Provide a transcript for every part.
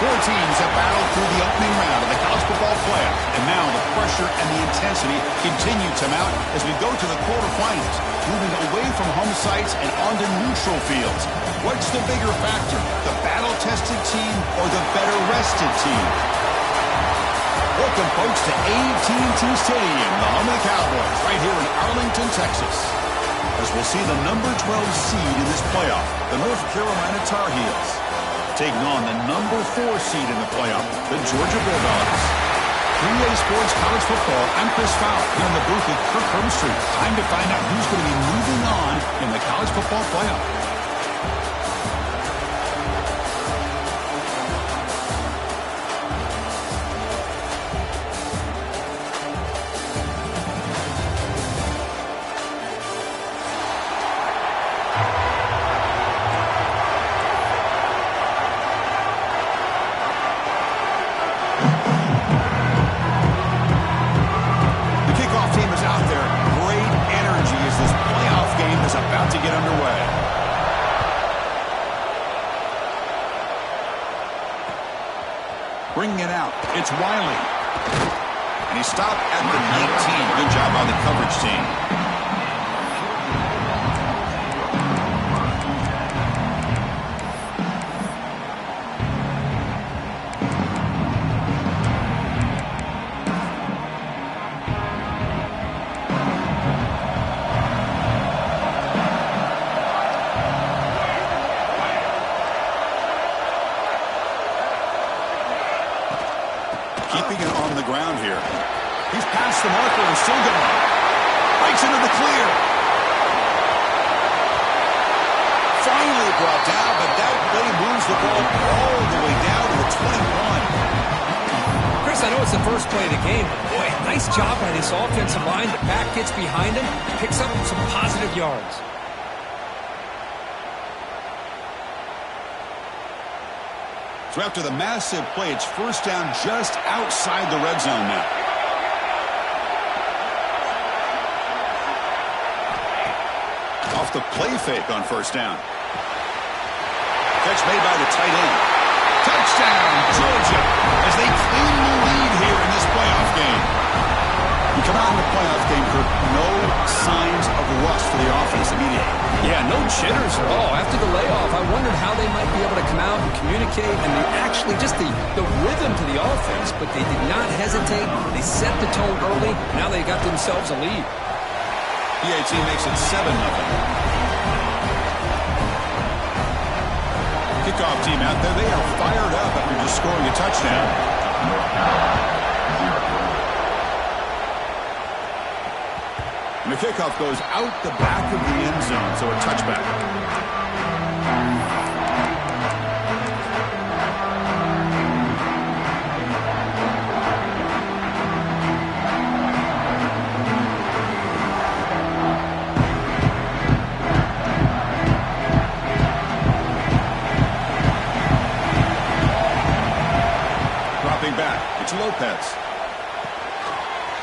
Four teams have battled through the opening round of the college football playoff, and now the pressure and the intensity continue to mount as we go to the quarterfinals, moving away from home sites and onto neutral fields. What's the bigger factor, the battle-tested team or the better-rested team? Welcome, folks, to AT&T Stadium, the home of the Cowboys, right here in Arlington, Texas, as we'll see the number 12 seed in this playoff, the North Carolina Tar Heels, taking on the number 4 seed in the playoff, the Georgia Bulldogs. 3A Sports College Football, I'm Chris Fowler, here in the booth with Kirk Hermstreet. Time to find out who's going to be moving on in the college football playoff. Bringing it out, it's Wiley. And he stopped at the 19. Good job by the coverage team. Keeping it on the ground here. He's past the marker and still going. Breaks into the clear. Finally brought down, but that play moves the ball all the way down to the 21. Chris, I know it's the first play of the game, but boy, nice job by this offensive line. The back gets behind him, picks up some positive yards. So after the massive play, it's first down just outside the red zone now. Off the play fake on first down. Catch made by the tight end. Touchdown, Georgia, as they claim the lead here in this playoff game. You come out in the playoff game, Kirk, no signs of rust for the offense immediately. Yeah, no jitters at all. After the layoff, I wondered how they might be able to come out and communicate, and actually just the rhythm to the offense, but they did not hesitate. They set the tone early. Now they got themselves a lead. PAT makes it 7-0. Kickoff team out there, they are fired up after just scoring a touchdown. And the kickoff goes out the back of the end zone, so a touchback. Dropping back, it's Lopez.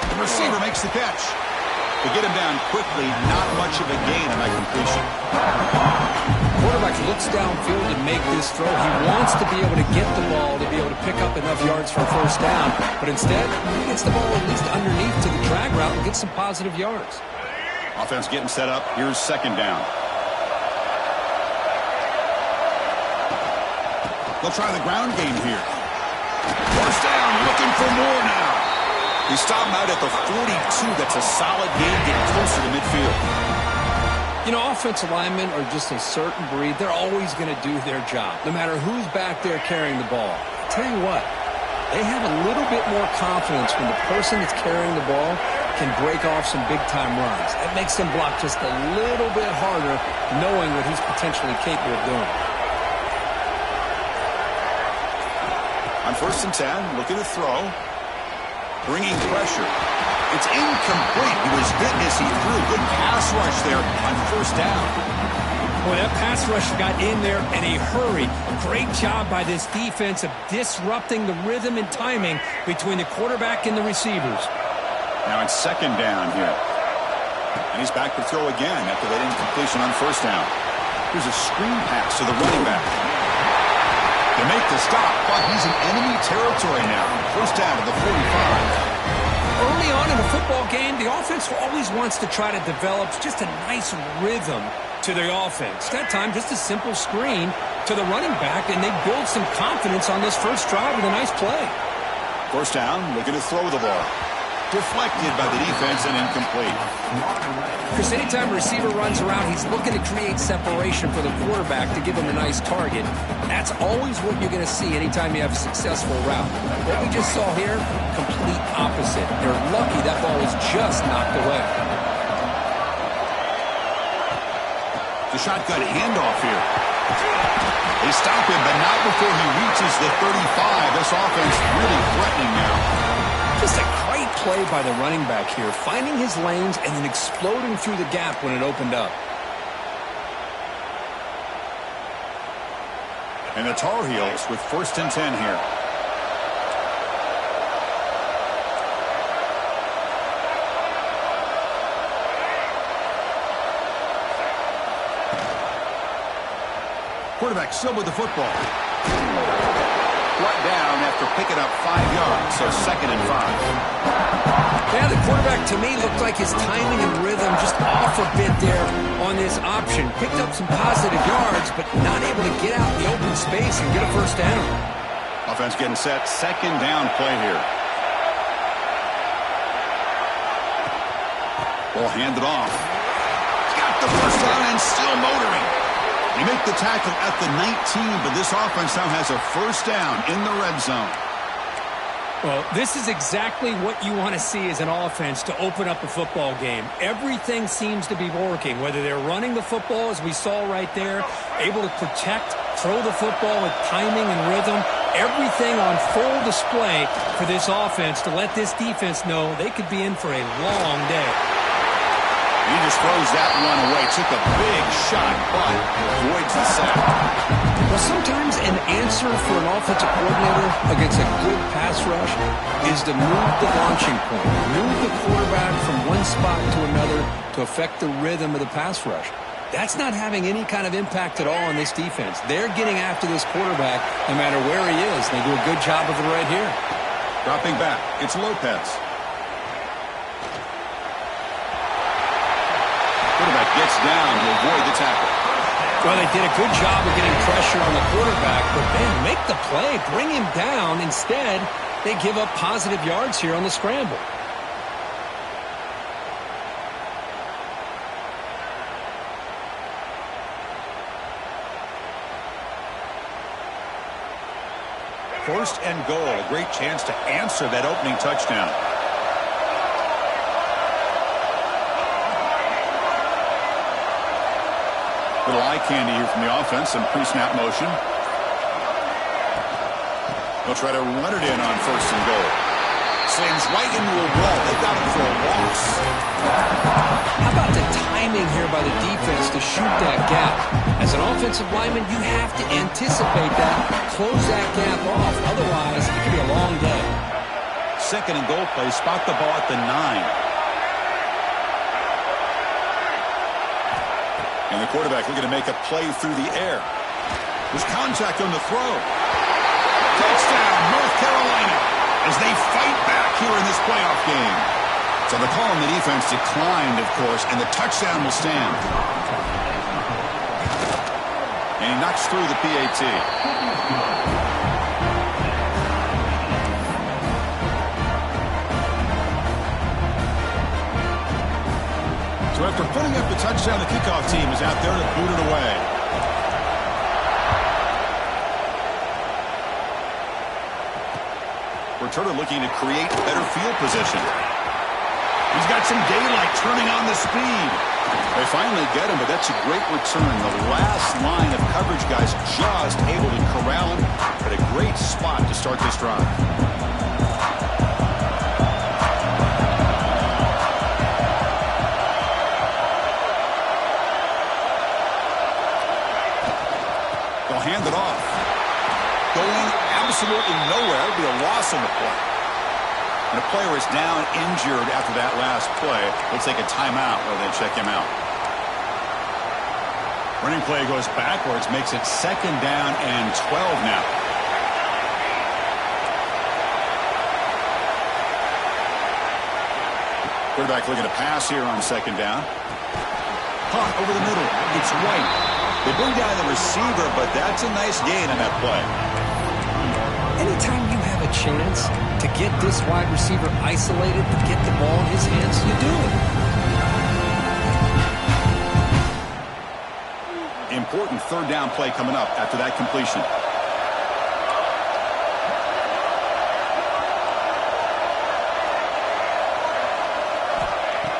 The receiver makes the catch. To get him down quickly, not much of a gain on that completion. Quarterback looks downfield to make this throw. He wants to be able to get the ball to be able to pick up enough yards for a first down. But instead, he gets the ball at least underneath to the drag route and gets some positive yards. Offense getting set up. Here's second down. They'll try the ground game here. First down, looking for more now. He stopped him out at the 42. That's a solid gain, getting closer to midfield. You know, offensive linemen are just a certain breed. They're always going to do their job, no matter who's back there carrying the ball. I'll tell you what, they have a little bit more confidence when the person that's carrying the ball can break off some big-time runs. That makes them block just a little bit harder, knowing what he's potentially capable of doing. On first and 10, looking to throw. Bringing pressure. It's incomplete. He was hit as he threw. Good pass rush there on first down. Boy, that pass rush got in there in a hurry. Great job by this defense of disrupting the rhythm and timing between the quarterback and the receivers. Now it's second down here. And he's back to throw again after that incompletion on first down. Here's a screen pass to the running back. The make the stop, but he's in enemy territory now. First down to the 45. Early on in a football game, the offense always wants to try to develop just a nice rhythm to their offense. That time, just a simple screen to the running back, and they build some confidence on this first drive with a nice play. First down, looking to throw the ball. Deflected by the defense and incomplete. Because anytime a receiver runs around, he's looking to create separation for the quarterback to give him a nice target. That's always what you're going to see anytime you have a successful route. What we just saw here, complete opposite. They're lucky that ball was just knocked away. The shotgun handoff here. They stop him, but not before he reaches the 35. This offense really threatening now. Just a great play by the running back here, finding his lanes and then exploding through the gap when it opened up. And the Tar Heels with 1st and 10 here. Quarterback still with the football. Brought down after picking up 5 yards, so 2nd and 5. Yeah, the quarterback to me looked like his timing and rhythm just off a bit there on this option. Picked up some positive yards, but not able to get out in the open space and get a first down. Offense getting set, 2nd down play here. Ball handed off. Got the first down and still motoring. They make the tackle at the 19, but this offense now has a first down in the red zone. Well, this is exactly what you want to see as an offense to open up a football game. Everything seems to be working, whether they're running the football, as we saw right there, able to protect, throw the football with timing and rhythm, everything on full display for this offense to let this defense know they could be in for a long day. He just throws that one away. Took a big shot, but avoids the sack. Well, sometimes an answer for an offensive coordinator against a good pass rush is to move the launching point, move the quarterback from one spot to another to affect the rhythm of the pass rush. That's not having any kind of impact at all on this defense. They're getting after this quarterback no matter where he is. They do a good job of it right here. Dropping back, it's Lopez. Quarterback gets down to avoid the tackle. Well, they did a good job of getting pressure on the quarterback, but then make the play, bring him down. Instead, they give up positive yards here on the scramble. First and goal, a great chance to answer that opening touchdown. Little eye candy here from the offense, some pre-snap motion. They'll try to run it in on 1st and goal. Slams right into a wall. They got it for a loss. How about the timing here by the defense to shoot that gap? As an offensive lineman, you have to anticipate that, close that gap off. Otherwise, it could be a long day. 2nd and goal play, spot the ball at the 9. And the quarterback looking to make a play through the air. There's contact on the throw. Touchdown, North Carolina, as they fight back here in this playoff game. So the call on the defense declined, of course, and the touchdown will stand. And he knocks through the PAT. So after putting up the touchdown, the kickoff team is out there to boot it away. Returner looking to create better field position. He's got some daylight turning on the speed. They finally get him, but that's a great return. The last line of coverage guys just able to corral him at a great spot to start this drive. Hand it off. Going absolutely nowhere. It'll be a loss on the play. And a player is down injured after that last play. They'll take a timeout while they check him out. Running play goes backwards, makes it 2nd down and 12 now. Quarterback looking to pass here on second down. Caught over the middle. It's White. They bring down the receiver, but that's a nice gain on that play. Anytime you have a chance to get this wide receiver isolated, to get the ball in his hands, you do it. Important third down play coming up after that completion.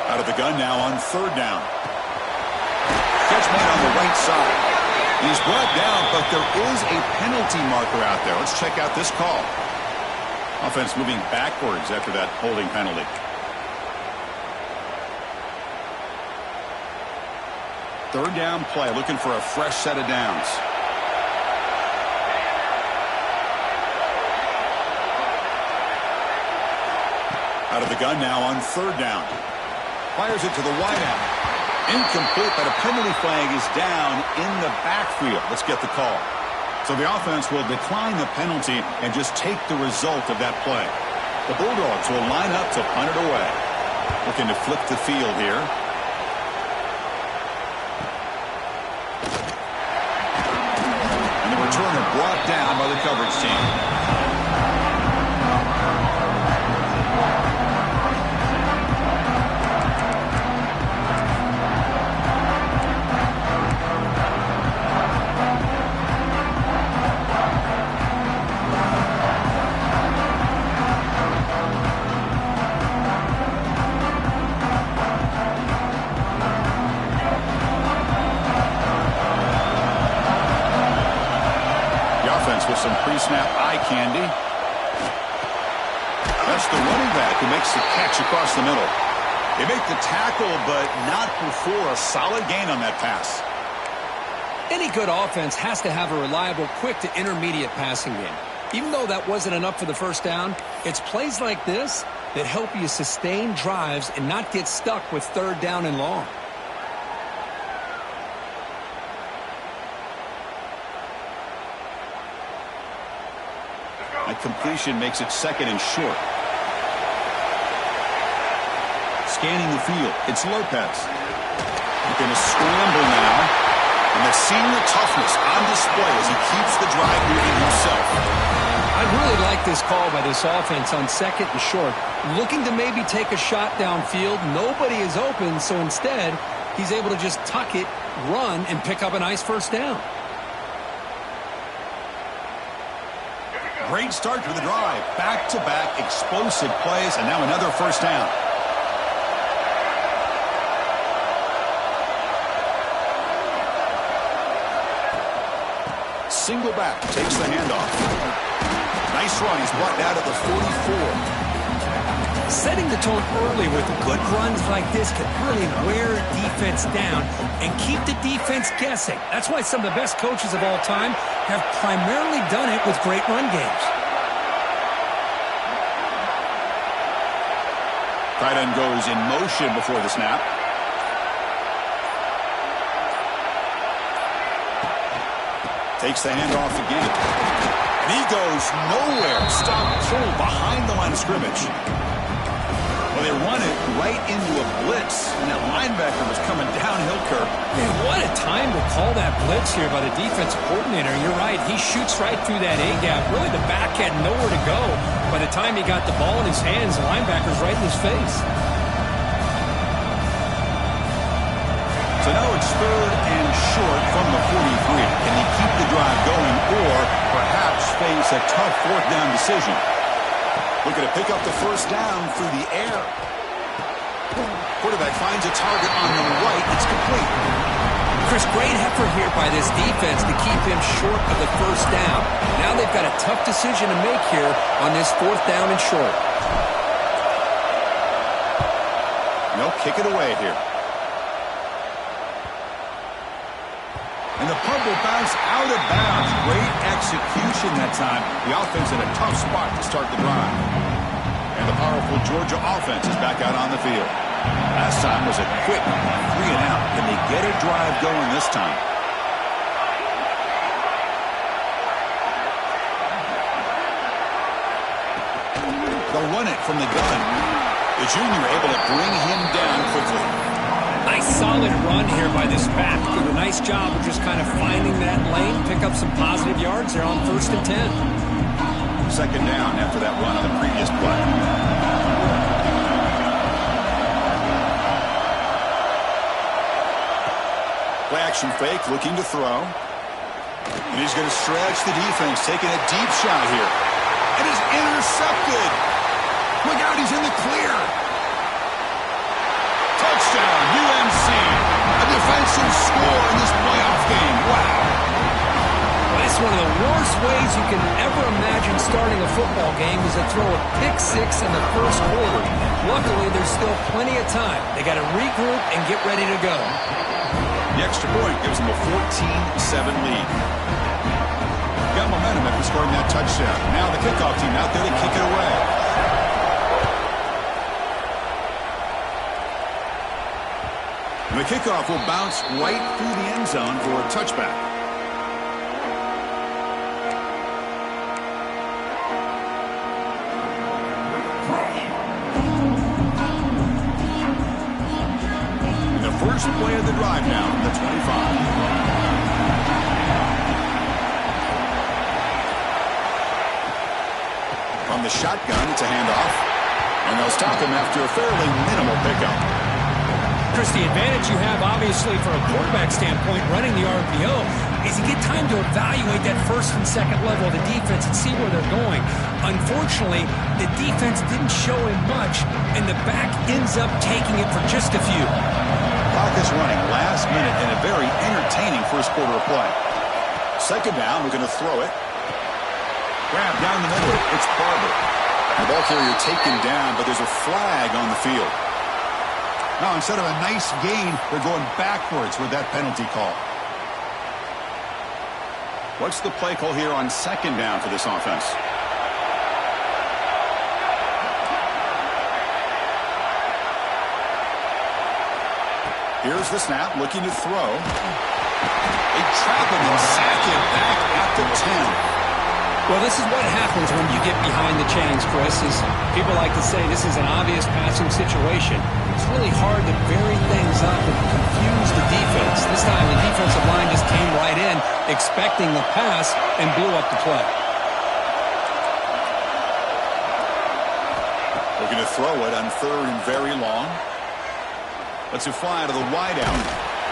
Out of the gun now on third down. Catch made on the right side. He's brought down, but there is a penalty marker out there. Let's check out this call. Offense moving backwards after that holding penalty. Third down play, looking for a fresh set of downs. Out of the gun now on third down. Fires it to the wideout. Incomplete, but a penalty flag is down in the backfield. Let's get the call. So the offense will decline the penalty and just take the result of that play. The Bulldogs will line up to punt it away. Looking to flip the field here. And the returner brought down by the coverage team. With some pre-snap eye candy. That's the running back who makes the catch across the middle. They make the tackle, but not before a solid gain on that pass. Any good offense has to have a reliable, quick to intermediate passing game. Even though that wasn't enough for the first down, it's plays like this that help you sustain drives and not get stuck with third down and long. That completion makes it second and short. Scanning the field, it's Lopez. Looking to scramble now. And they're seeing the toughness on display as he keeps the drive moving himself. I really like this call by this offense on second and short. Looking to maybe take a shot downfield. Nobody is open, so instead, he's able to just tuck it, run, and pick up a nice first down. Great start to the drive. Back-to-back explosive plays, and now another first down. Single back, takes the handoff. Nice run. He's brought down to the 44. Setting the tone early with good runs like this can really wear defense down and keep the defense guessing. That's why some of the best coaches of all time have primarily done it with great run games. Tight end goes in motion before the snap. Takes the handoff again. And he goes nowhere. Stop pull behind the line of scrimmage. Well, they run it right into a blitz, and that linebacker was coming downhill, Kirk. Man, what a time to call that blitz here by the defensive coordinator. You're right. He shoots right through that A-gap. Really, the back had nowhere to go. By the time he got the ball in his hands, the linebacker's right in his face. So now it's third and short from the 43. Can they keep the drive going or perhaps face a tough fourth down decision? Looking to pick up the first down through the air. Quarterback finds a target on the right. It's complete. Chris, great effort here by this defense to keep him short of the first down. Now they've got a tough decision to make here on this fourth down and short. They'll kick it away here. And the punt will bounce out of bounds. Great execution that time. The offense in a tough spot to start the drive. And the powerful Georgia offense is back out on the field. Last time was a quick 3 and out. Can they get a drive going this time? They'll run it from the gun. The junior able to bring him down quickly. Nice solid run here by this back. Did a nice job of just kind of finding that lane, pick up some positive yards there on 1st and 10. Second down after that run on the previous play. Play action fake, looking to throw. And he's going to stretch the defense, taking a deep shot here. It is intercepted. Look out, he's in the clear. Touchdown, UNC. A defensive score in this playoff game. Wow. Well, it's one of the worst ways you can ever imagine starting a football game is to throw a pick six in the first quarter. Luckily, there's still plenty of time. They got to regroup and get ready to go. The extra point gives them a 14-7 lead. Got momentum after scoring that touchdown. Now the kickoff team out there to kick it away. And the kickoff will bounce right through the end zone for a touchback. And the first play of the drive now from the 25. From the shotgun, it's a handoff. And they'll stop him after a fairly minimal pickup. Chris, the advantage you have, obviously, from a quarterback standpoint, running the RPO, is you get time to evaluate that first and second level of the defense and see where they're going. Unfortunately, the defense didn't show him much, and the back ends up taking it for just a few. Clock is running last minute in a very entertaining first quarter of play. Second down, we're going to throw it. Grab down the middle. It's Barber. The ball carrier taken down, but there's a flag on the field. Now, instead of a nice gain, they're going backwards with that penalty call. What's the play call here on second down for this offense? Here's the snap, looking to throw. They trap him and sack him back at the 10. Well, this is what happens when you get behind the chains, Chris. Is people like to say this is an obvious passing situation. It's really hard to vary things up and confuse the defense. This time the defensive line just came right in, expecting the pass, and blew up the play. We're going to throw it on third and very long. Let's it fly to the wideout.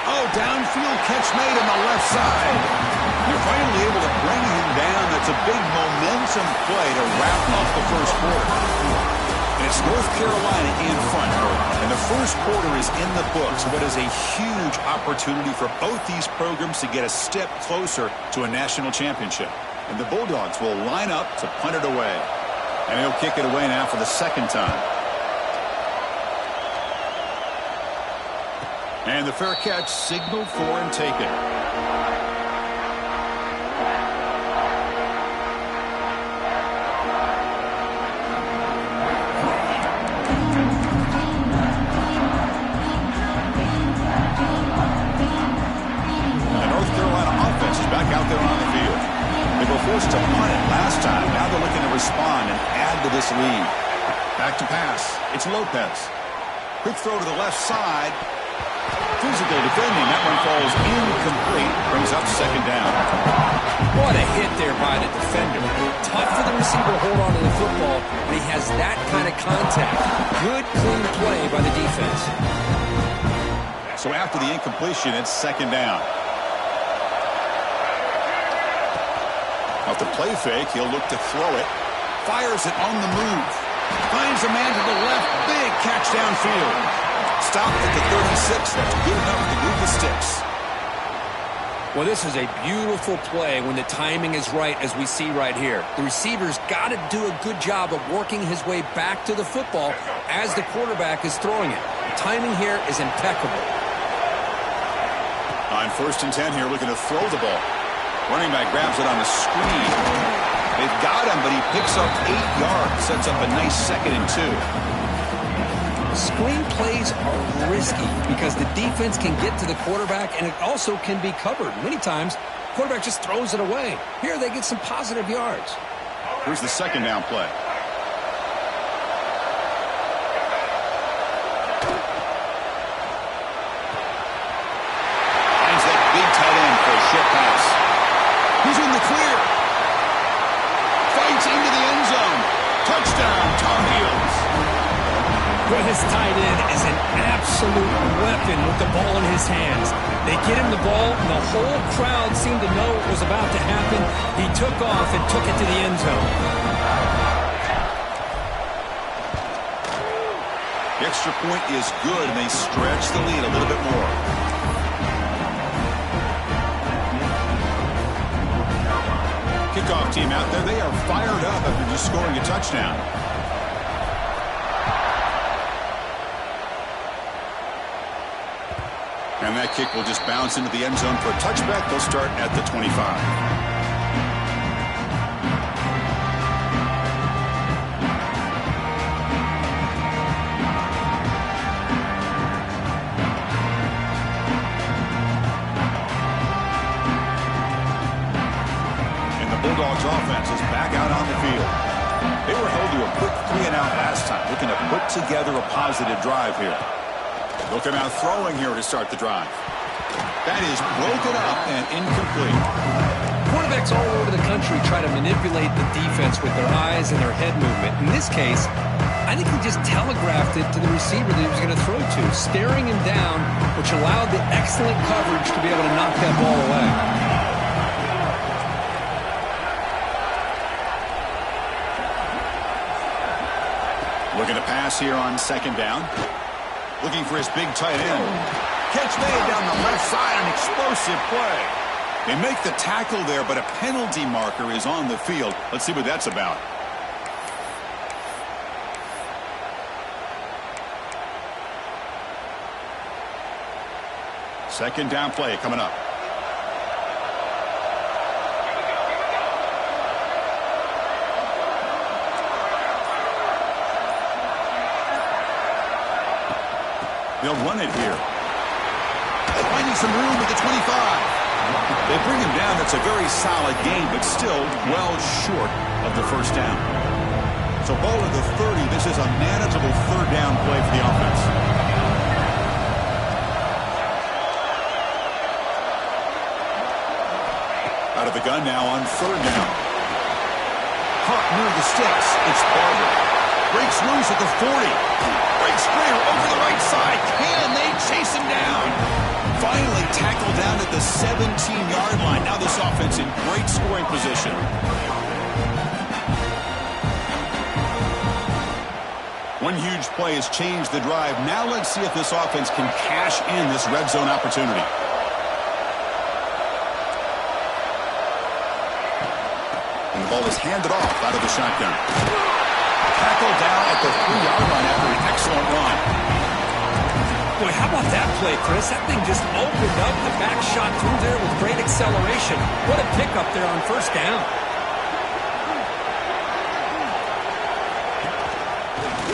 Oh, downfield catch made on the left side. You're finally able to bring him down. That's a big momentum play to wrap up the first quarter. And it's North Carolina in front. And the first quarter is in the books. What is a huge opportunity for both these programs to get a step closer to a national championship. And the Bulldogs will line up to punt it away. And he'll kick it away now for the second time. And the fair catch signaled for and taken. Out there on the field. They were forced to punt it last time. Now they're looking to respond and add to this lead. Back to pass. It's Lopez. Quick throw to the left side. Physical defending. That one falls incomplete. Brings up second down. What a hit there by the defender. Tough for the receiver to hold on to the football, but he has that kind of contact. Good, clean play by the defense. So after the incompletion, it's second down. Off the play fake, he'll look to throw it. Fires it on the move. Finds a man to the left. Big catch downfield. Stopped at the 36. That's good enough to move the sticks. Well, this is a beautiful play when the timing is right, as we see right here. The receiver's got to do a good job of working his way back to the football as the quarterback is throwing it. The timing here is impeccable. On 1st and 10 here, looking to throw the ball. Running back grabs it on the screen. They've got him, but he picks up 8 yards. Sets up a nice 2nd and 2. Screen plays are risky because the defense can get to the quarterback, and it also can be covered. Many times, the quarterback just throws it away. Here, they get some positive yards. Here's the second down play. Well, this tight end is an absolute weapon with the ball in his hands. They get him the ball, and the whole crowd seemed to know what was about to happen. He took off and took it to the end zone. The extra point is good, and they stretch the lead a little bit more. Kickoff team out there. They are fired up after just scoring a touchdown. And that kick will just bounce into the end zone for a touchback. They'll start at the 25. Bulldogs offense is back out on the field. They were held to a quick 3-and-out last time, looking to put together a positive drive here. They'll come out throwing here to start the drive. That is broken up and incomplete. Quarterbacks all over the country try to manipulate the defense with their eyes and their head movement. In this case, I think he just telegraphed it to the receiver that he was going to throw to, staring him down, which allowed the excellent coverage to be able to knock that ball away. Looking to pass here on second down. Looking for his big tight end. Catch made down the left side, an explosive play. They make the tackle there, but a penalty marker is on the field. Let's see what that's about. Second down play coming up. They'll run it here. Finding some room at the 25. They bring him down. That's a very solid gain, but still well short of the first down. So ball at the 30. This is a manageable third down play for the offense. Out of the gun now on third down. Caught near the sticks. It's Barber. Breaks loose at the 40. Breaks clear over the right side. Can they chase him down? Finally tackled down at the 17-yard line. Now this offense in great scoring position. One huge play has changed the drive. Now let's see if this offense can cash in this red zone opportunity. And the ball is handed off out of the shotgun. Tackled down at the 3-yard line after an excellent run. Boy, how about that play, Chris? That thing just opened up. The back shot through there with great acceleration. What a pickup there on first down.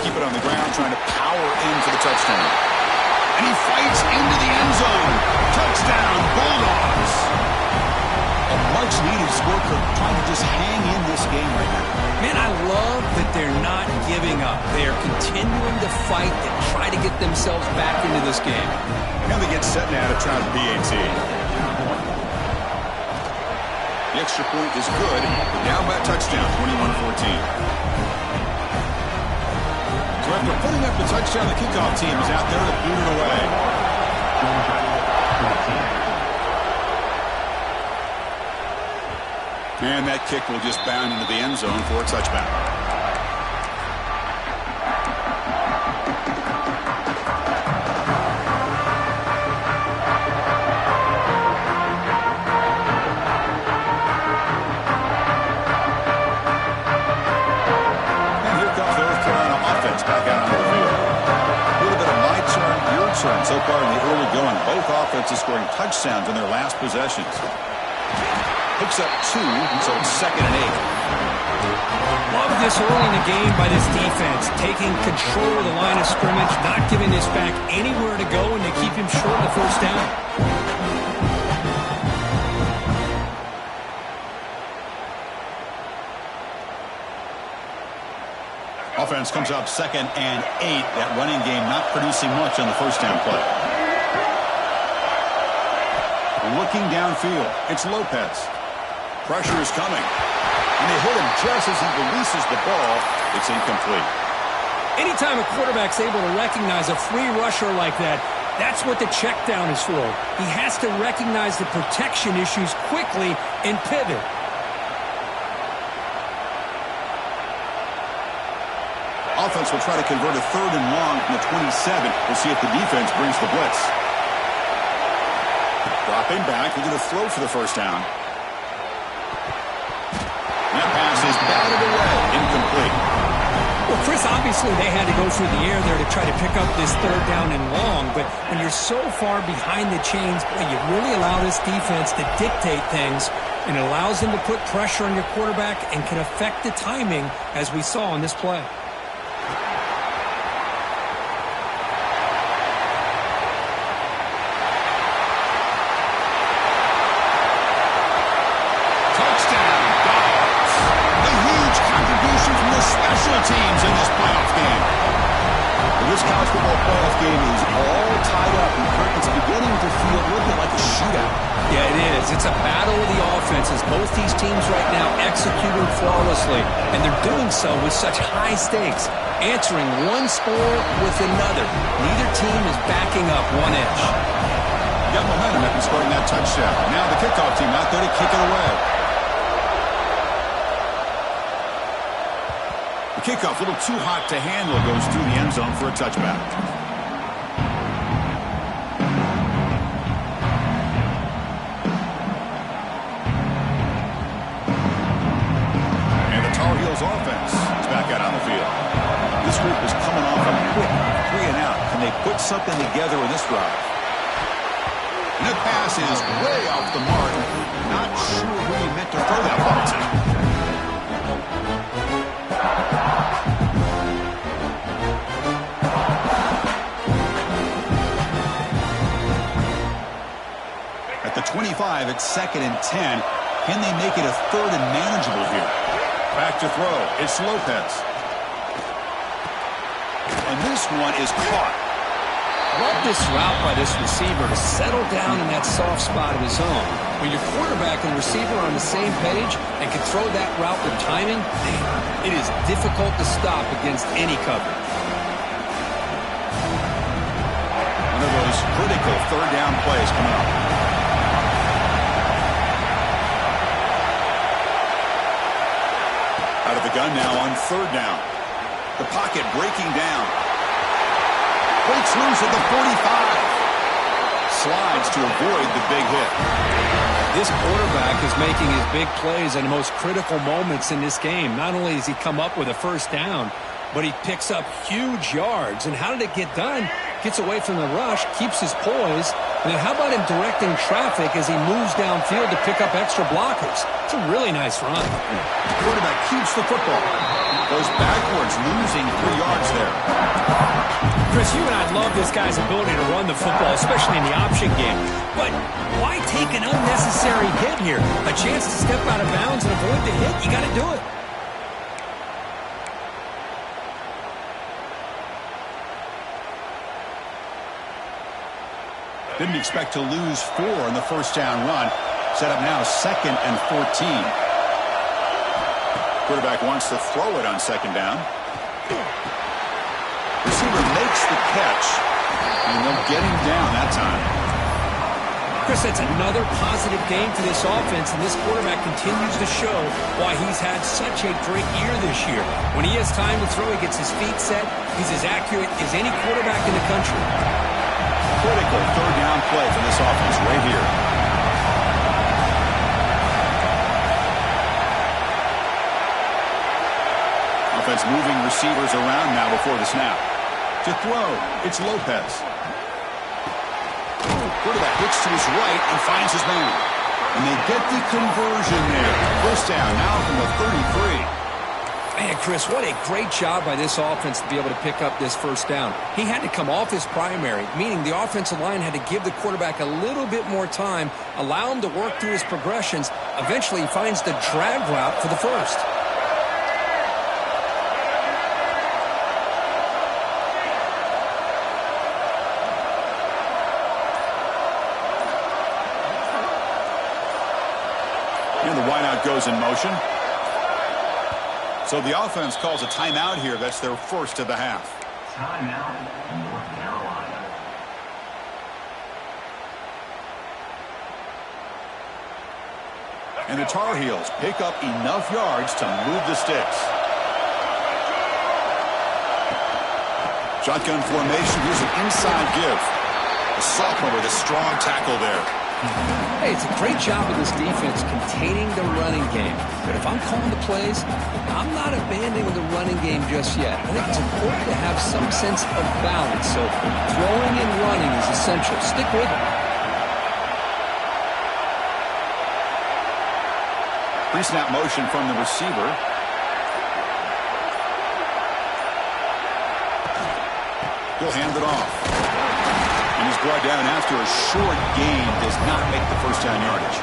Keep it on the ground, trying to power in for the touchdown. And he fights into the end zone. Touchdown, Bulldogs. A much-needed score, trying to just hang in this game right now. Man, I love that they're not giving up. They are continuing to fight and try to get themselves back into this game. Now they get set now to try the PAT. The extra point is good. Now by a touchdown, 21-14. So after putting up the touchdown, the kickoff team is out there to boot it away. And that kick will just bound into the end zone for a touchback. And here comes the North Carolina offense back out on the field. A little bit of my turn, your turn so far in the early going. Both offenses scoring touchdowns in their last possessions. Picks up 2, so it's 2nd and 8. Love this early in the game by this defense, taking control of the line of scrimmage, not giving this back anywhere to go, and they keep him short of the first down. Offense comes up 2nd and 8. That running game not producing much on the first down play. Looking downfield, it's Lopez. Pressure is coming. And they hit him just as he releases the ball. It's incomplete. Anytime a quarterback's able to recognize a free rusher like that, that's what the check down is for. He has to recognize the protection issues quickly and pivot. Offense will try to convert a 3rd and long from the 27. We'll see if the defense brings the blitz. Dropping back, they're going to throw for the first down. That pass is batted away, incomplete. Well, Chris, obviously they had to go through the air there to try to pick up this 3rd down and long, but when you're so far behind the chains, boy, you really allow this defense to dictate things, and it allows them to put pressure on your quarterback and can affect the timing, as we saw in this play. Teams in this playoff game. This college football playoff game is all tied up, and Kirk, it's beginning to feel a little bit like a shootout. Yeah, it is. It's a battle of the offenses. Both these teams right now executing flawlessly, and they're doing so with such high stakes, answering one score with another. Neither team is backing up one inch. Got momentum after scoring that touchdown. Now the kickoff team out there to kick it away. Kickoff, a little too hot to handle, goes through the end zone for a touchback. And the Tar Heels offense is back out on the field. This group is coming off a quick 3 and out. Can they put something together in this drive? And that pass is way off the mark. Not sure who he meant to throw that ball to. At the 25, it's 2nd and 10. Can they make it a 3rd and manageable here? Back to throw. It's Lopez. And this one is caught. Love this route by this receiver to settle down in that soft spot of his own. When your quarterback and receiver are on the same page and can throw that route with timing, man, it is difficult to stop against any coverage. One of those critical 3rd down plays coming up. Out of the gun now on 3rd down. The pocket breaking down. Breaks loose at the 45. Slides to avoid the big hit. This quarterback is making his big plays in the most critical moments in this game. Not only does he come up with a 1st down, but he picks up huge yards. And how did it get done? Gets away from the rush, keeps his poise, and then how about him directing traffic as he moves downfield to pick up extra blockers? It's a really nice run. The quarterback keeps the football. Goes backwards, losing 3 yards there. Chris, you and I love this guy's ability to run the football, especially in the option game. But why take an unnecessary hit here? A chance to step out of bounds and avoid the hit? You got to do it. Didn't expect to lose 4 in the 1st down run. Set up now 2nd and 14. Quarterback wants to throw it on 2nd down. Receiver makes the catch, and they'll get him down that time. Chris, that's another positive game for this offense, and this quarterback continues to show why he's had such a great year this year. When he has time to throw, he gets his feet set. He's as accurate as any quarterback in the country. Critical 3rd down play for this offense right here. Offense moving receivers around now before the snap. To throw, it's Lopez. Quarterback looks to his right and finds his man. And they get the conversion there. 1st down now from the 33. Man, Chris, what a great job by this offense to be able to pick up this 1st down. He had to come off his primary, meaning the offensive line had to give the quarterback a little bit more time, allow him to work through his progressions. Eventually, he finds the drag route for the 1st. And the wideout goes in motion. So the offense calls a timeout here. That's their first of the half. Timeout, North Carolina. And the Tar Heels pick up enough yards to move the sticks. Shotgun formation. Here's an inside give. The sophomore with a strong tackle there. Hey, it's a great job of this defense containing the running game. But if I'm calling the plays, I'm not abandoning the running game just yet. I think it's important to have some sense of balance. So throwing and running is essential. Stick with it. Pre-snap motion from the receiver. He'll hand it off. And he's brought down after a short gain. Does not make the first down yardage.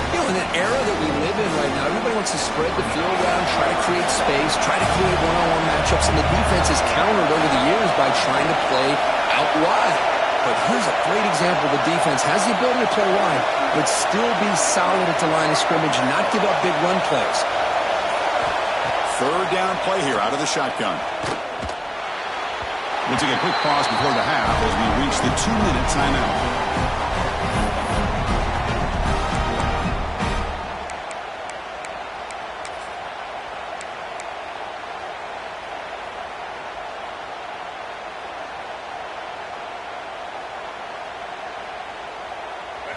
You know, in the era that we live in right now, everybody wants to spread the field around, try to create space, try to create one-on-one matchups, and the defense has countered over the years by trying to play out wide. But here's a great example. The defense has the ability to play wide, but still be solid at the line of scrimmage and not give up big run plays. Third down play here out of the shotgun. We'll take a quick pause before the half as we reach the 2-minute timeout.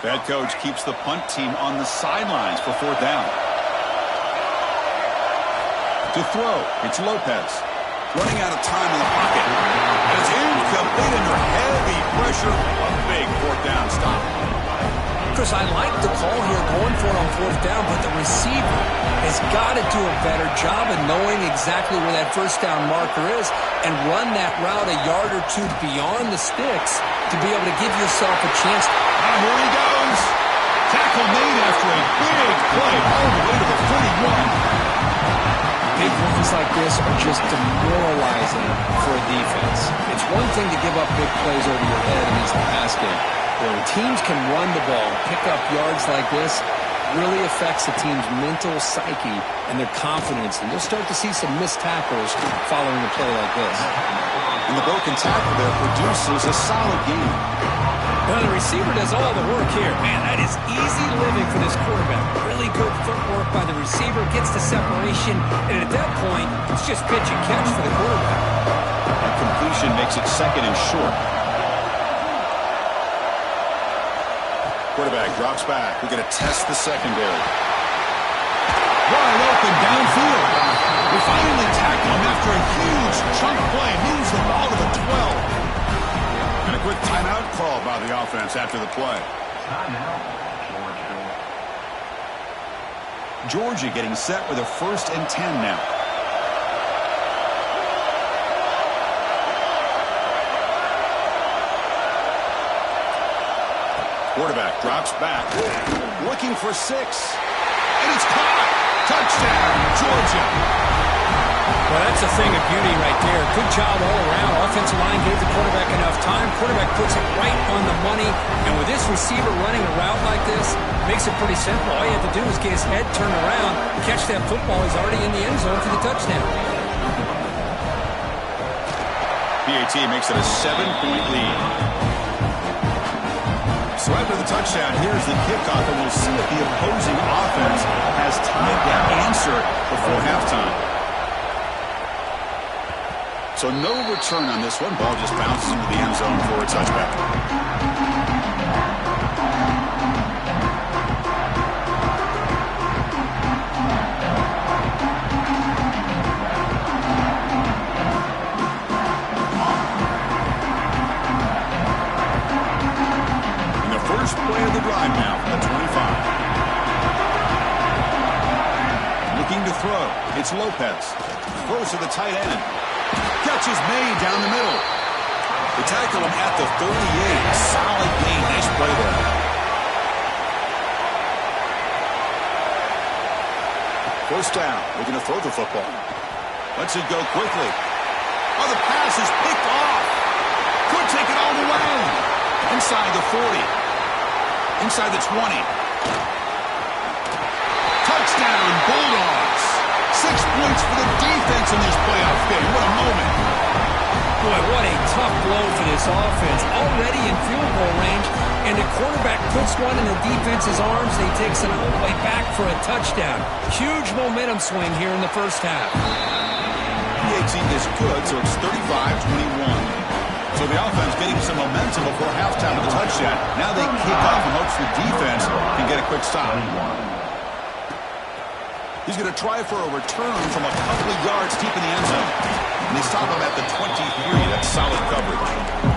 The head coach keeps the punt team on the sidelines for fourth down. To throw, it's Lopez. Running out of time in the pocket. And it's incomplete under heavy pressure. A big fourth down stop. Chris, I like the call here going for it on fourth down, but the receiver has got to do a better job of knowing exactly where that first down marker is and run that route a yard or two beyond the sticks to be able to give yourself a chance. And here he goes. Tackle made after a big play all the way to the 41. Big runs like this are just demoralizing for a defense. It's one thing to give up big plays over your head against the pass game. But when teams can run the ball, pick up yards like this, really affects the team's mental psyche and their confidence. And you'll start to see some missed tackles following a play like this. And the broken tackle there produces a solid game. Well, the receiver does all the work here. Man, that is easy living for this quarterback. Really good footwork by the receiver, gets the separation, and at that point, it's just pitch and catch for the quarterback. That completion makes it second and short. Quarterback drops back. We're going to test the secondary. Wide open downfield. We finally tackle him after a huge chunk play. Moves the ball to the 12. And a quick timeout call by the offense after the play. Timeout, Georgia. Georgia getting set with a 1st and 10 now. Quarterback drops back. Looking for 6. And it's caught. Touchdown, Georgia. Well, that's a thing of beauty right there. Good job all around. Offensive line gave the quarterback enough time. Quarterback puts it right on the money. And with this receiver running a route like this, makes it pretty simple. All you have to do is get his head turned around, catch that football. He's already in the end zone for the touchdown. PAT makes it a 7-point lead. So after the touchdown, here's the kickoff, and we'll see if the opposing offense has time to answer before halftime. So no return on this one. Ball just bounces into the end zone for a touchback. Play of the drive now from the 25. Looking to throw. It's Lopez. Throws to the tight end. Catch is made down the middle. They tackle him at the 38. Solid gain. Nice play there. First down. Looking to throw the football. Lets it go quickly. Oh, the pass is picked off. Could take it all the way. Inside the 40. Inside the 20. Touchdown, Bulldogs. 6-point chance for the defense in this playoff game. What a moment. Boy, what a tough blow for this offense. Already in field goal range, and the quarterback puts one in the defense's arms, and he takes it all the way back for a touchdown. Huge momentum swing here in the first half. PAT is good, so it's 35-21. So the offense getting some momentum before halftime with a touchdown. Now they kick off in hopes the defense can get a quick stop. He's going to try for a return from a couple of yards deep in the end zone. And they stop him at the 23. That's solid coverage.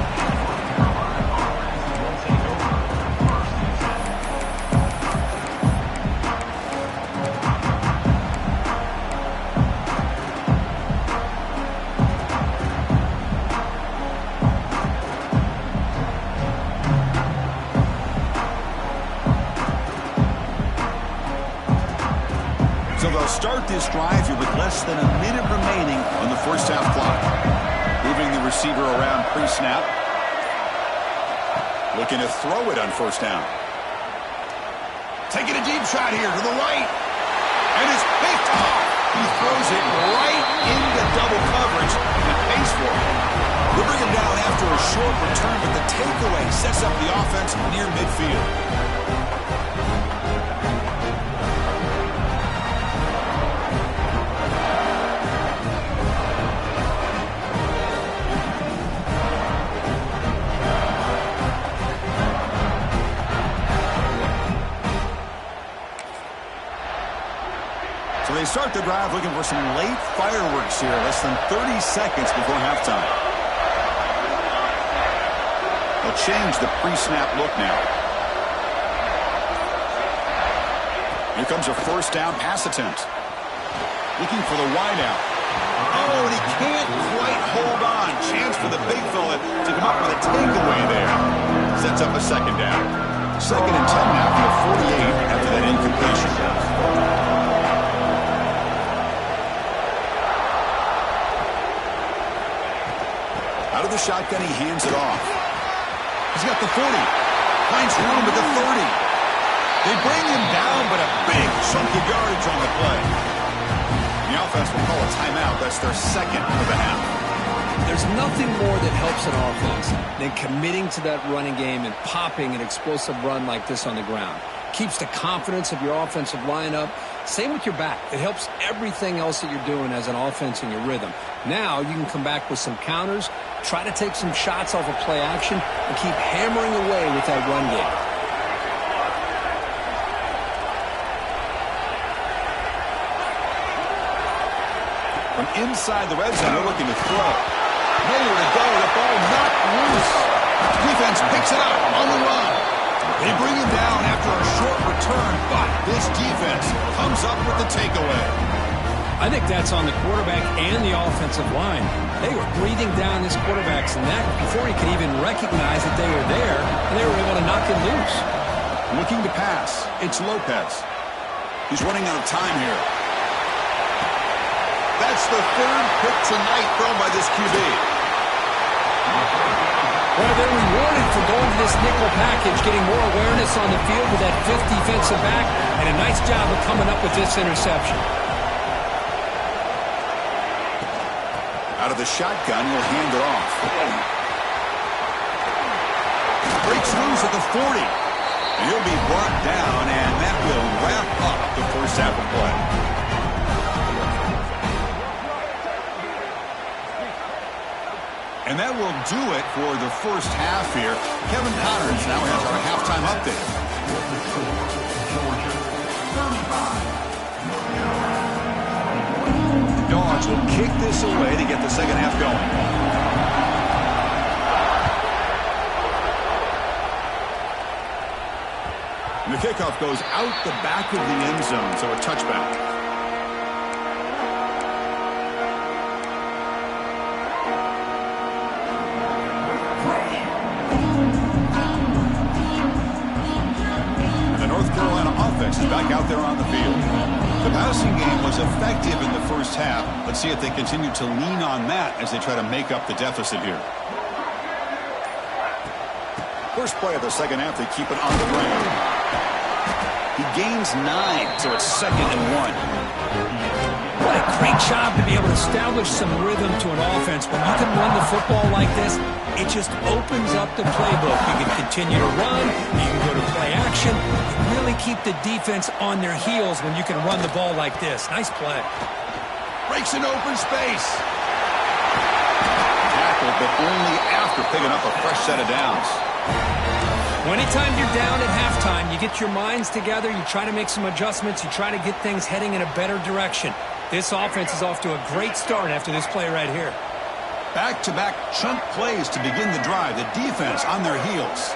So they'll start this drive here with less than a minute remaining on the first half clock. Moving the receiver around pre-snap. Looking to throw it on first down. Taking a deep shot here to the right. And it's picked off. He throws it right into double coverage and pays for it. They bring him down after a short return, but the takeaway sets up the offense near midfield. So they start the drive looking for some late fireworks here, less than 30 seconds before halftime. They'll change the pre-snap look now. Here comes a first down pass attempt. Looking for the wideout. Oh, and he can't quite hold on. Chance for the big fella to come up with a takeaway there. Sets up a second down. Second and 10 now from the 48 after that incompletion. Out of the shotgun, he hands it off. He's got the 40. Finds room at the 30. They bring him down, but a big chunk of yardage on the play. The offense will call a timeout. That's their second of the half. There's nothing more that helps an offense than committing to that running game and popping an explosive run like this on the ground. Keeps the confidence of your offensive lineup. Same with your back. It helps everything else that you're doing as an offense in your rhythm. Now you can come back with some counters, try to take some shots off of play action, and keep hammering away with that run game. From inside the red zone, they're looking to throw. Nowhere to go. The ball knocked loose. Defense picks it up on the run. They bring him down after a short return, but this defense comes up with the takeaway. I think that's on the quarterback and the offensive line. They were breathing down this quarterback's neck before he could even recognize that they were there, and they were able to knock it loose. Looking to pass. It's Lopez. He's running out of time here. That's the third pick tonight thrown by this QB. Well, they're rewarded for going to this nickel package, getting more awareness on the field with that fifth defensive back, and a nice job of coming up with this interception. Out of the shotgun, he'll hand it off. Breaks loose at the 40. And he'll be brought down, and that will wrap up the first half of play. And that will do it for the first half here. Kevin Connors now has our halftime update. The Dogs will kick this away to get the second half going. And the kickoff goes out the back of the end zone, so a touchback. Is back out there on the field. The passing game was effective in the first half. Let's see if they continue to lean on that as they try to make up the deficit here. First play of the second half, they keep it on the ground. He gains 9, so it's 2nd and 1. What a Great job to be able to establish some rhythm to an offense. When you can run the football like this, it just opens up the playbook. You can continue to run. You can go to play action. You really keep the defense on their heels when you can run the ball like this. Nice play. Breaks an open space. Tackled, but only after picking up a fresh set of downs. Anytime you're down at halftime, you get your minds together, you try to make some adjustments, you try to get things heading in a better direction. This offense is off to a great start after this play right here. Back-to-back chunk plays to begin the drive. The defense on their heels.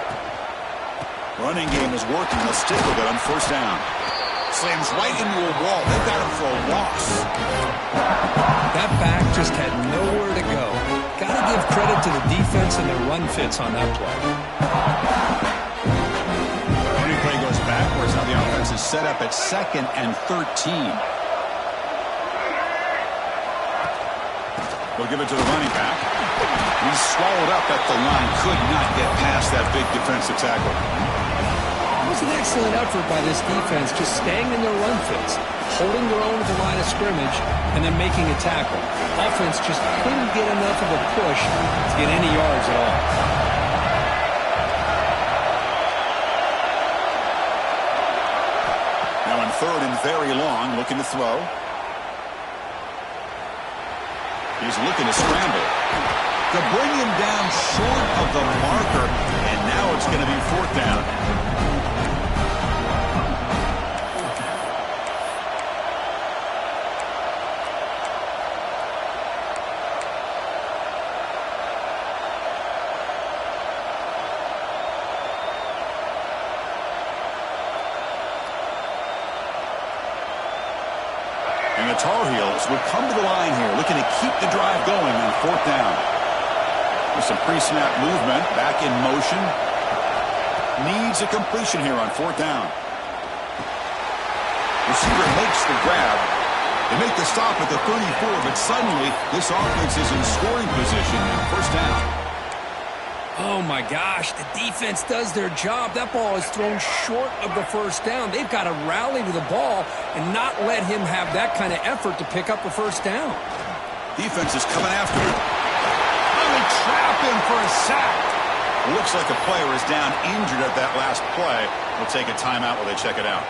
Running game is working. They'll stick with it on first down. Slams right into a wall. They've got him for a loss. That back just had nowhere to go. Got to give credit to the defense and their run fits on that play. Play goes backwards. Now the offense is set up at 2nd and 13. They'll give it to the running back. He's swallowed up at the line. Could not get past that big defensive tackle. It was an excellent effort by this defense, just staying in their run fits, holding their own at the line of scrimmage, and then making a tackle. Offense just couldn't get enough of a push to get any yards at all. Now on 3rd and very long, looking to throw. He's looking to scramble. To bring him down short of the marker, and now it's going to be 4th down. And the Tar Heels would come to the line here, looking to keep the drive going on 4th down. With some pre-snap movement, back in motion. Needs a completion here on 4th down. Receiver makes the grab. They make the stop at the 34, but suddenly this offense is in scoring position on 1st down. Oh, my gosh, the defense does their job. That ball is thrown short of the 1st down. They've got to rally to the ball and not let him have that kind of effort to pick up a 1st down. Defense is coming after him. Oh, they trap him for a sack. Looks like a player is down injured at that last play. We'll take a timeout while they check it out.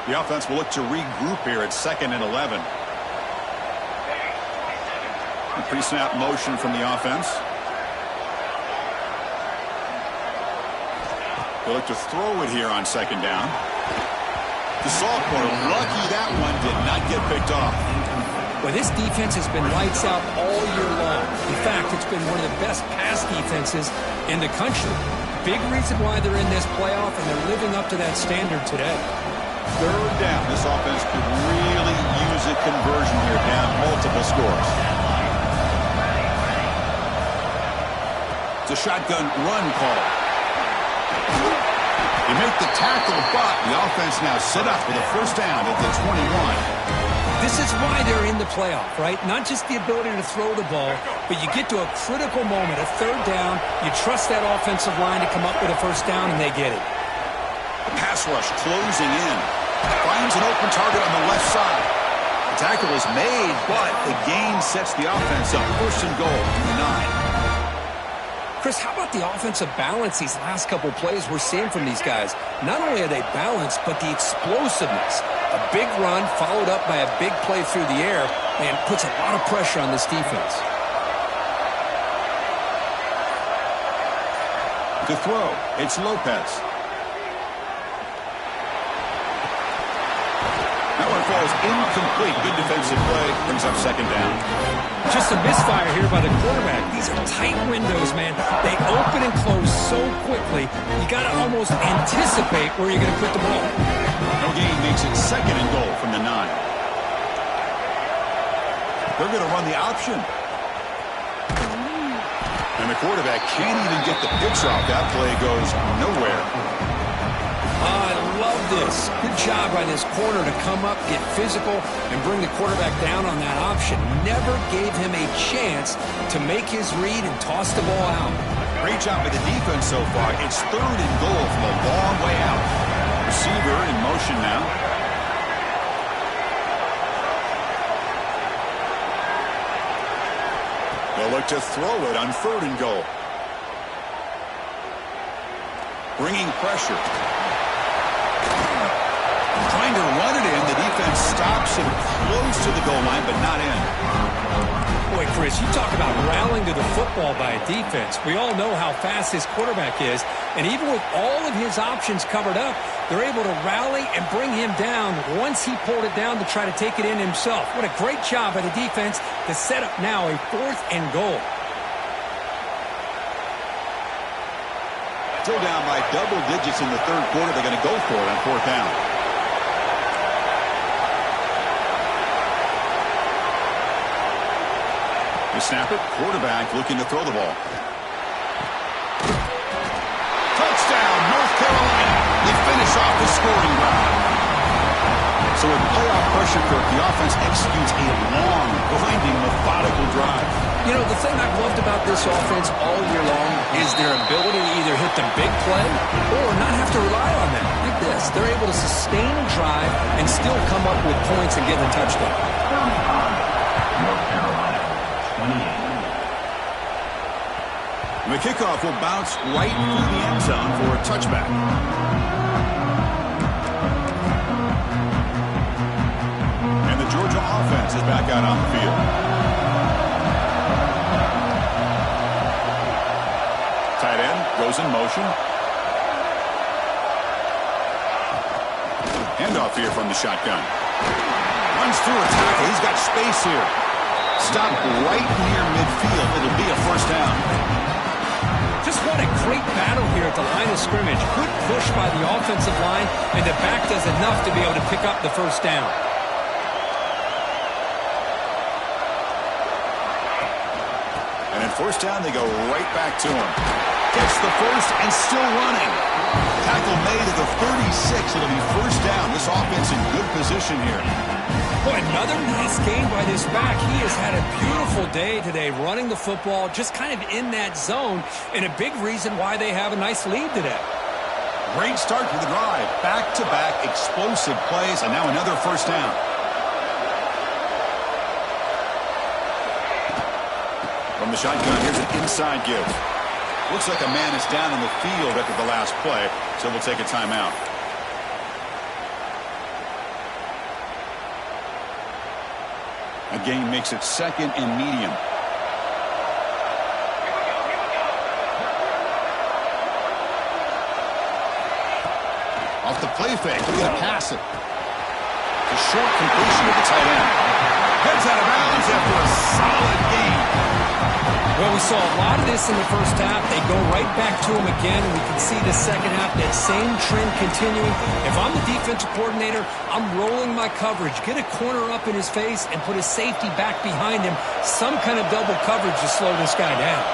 The offense will look to regroup here at 2nd and 11. Pre-snap motion from the offense. They look to throw it here on 2nd down. The sophomore, lucky that one did not get picked off. Well, this defense has been lights out all year long. In fact, it's been one of the best pass defenses in the country. Big reason why they're in this playoff, and they're living up to that standard today. 3rd down. This offense could really use a conversion here, down multiple scores. It's a shotgun run call. They make the tackle, but the offense now set up with a 1st down at the 21. This is why they're in the playoff, right? Not just the ability to throw the ball, but you get to a critical moment, a 3rd down. You trust that offensive line to come up with a 1st down, and they get it. The pass rush closing in. Finds an open target on the left side. The tackle is made, but the gain sets the offense up. 1st and goal from the 9. Chris, how about the offensive balance these last couple plays we're seeing from these guys? Not only are they balanced, but the explosiveness. A big run followed up by a big play through the air, and puts a lot of pressure on this defense. To throw, it's Lopez. That one falls incomplete. Good defensive play. Brings up 2nd down. Just a misfire here by the quarterback. These are tight windows, man. They open and close so quickly, you got to almost anticipate where you're going to put the ball. No gain makes it 2nd and goal from the 9. They're going to run the option. And the quarterback can't even get the pitch off. That play goes nowhere. I love this. Good job by this corner to come up, get physical, and bring the quarterback down on that option. Never gave him a chance to make his read and toss the ball out. Great job by the defense so far. It's 3rd and goal from a long way out. look to throw it on 3rd and goal. Bringing pressure. Trying to run it in. The defense stops him close to the goal line, but not in. Boy, Chris, you talk about rallying to the football by a defense. We all know how fast his quarterback is, and even with all of his options covered up, they're able to rally and bring him down once he pulled it down to try to take it in himself. What a great job by the defense to set up now a 4th and goal. Still down by double digits in the 3rd quarter. They're going to go for it on 4th down. The snapper, quarterback looking to throw the ball. Touchdown, North Carolina. They finish off the scoring drive. So with playoff pressure, Kirk, the offense executes a long, grinding, methodical drive. You know, the thing I've loved about this offense all year long is their ability to either hit the big play or not have to rely on that. Like this, they're able to sustain a drive and still come up with points and get a touchdown. North Carolina, 28. The kickoff will bounce right through the end zone for a touchback. And the Georgia offense is back out on the field. Tight end goes in motion. Handoff here from the shotgun. Runs through a tackle. He's got space here. Stopped right near midfield. It'll be a 1st down. Just what a great battle here at the line of scrimmage. Good push by the offensive line, and the back does enough to be able to pick up the 1st down. And at 1st down, they go right back to him. Gets the 1st and still running. Tackle made at the 36. It'll be 1st down. This offense in good position here. Boy, another nice game by this back. He has had a beautiful day today running the football, just kind of in that zone, and a big reason why they have a nice lead today. Great start to the drive. Back-to-back explosive plays, and now another 1st down. From the shotgun, here's an inside give. Looks like a man is down in the field after the last play, so we'll take a timeout. A gain makes it 2nd and medium. Off the play fake, they're going to pass it. A short completion to the tight end. Heads out of bounds after a solid gain. Well, we saw a lot of this in the 1st half. They go right back to him again, and we can see the 2nd half, that same trend continuing. If I'm the defensive coordinator, I'm rolling my coverage, get a corner up in his face, and put a safety back behind him. Some kind of double coverage to slow this guy down.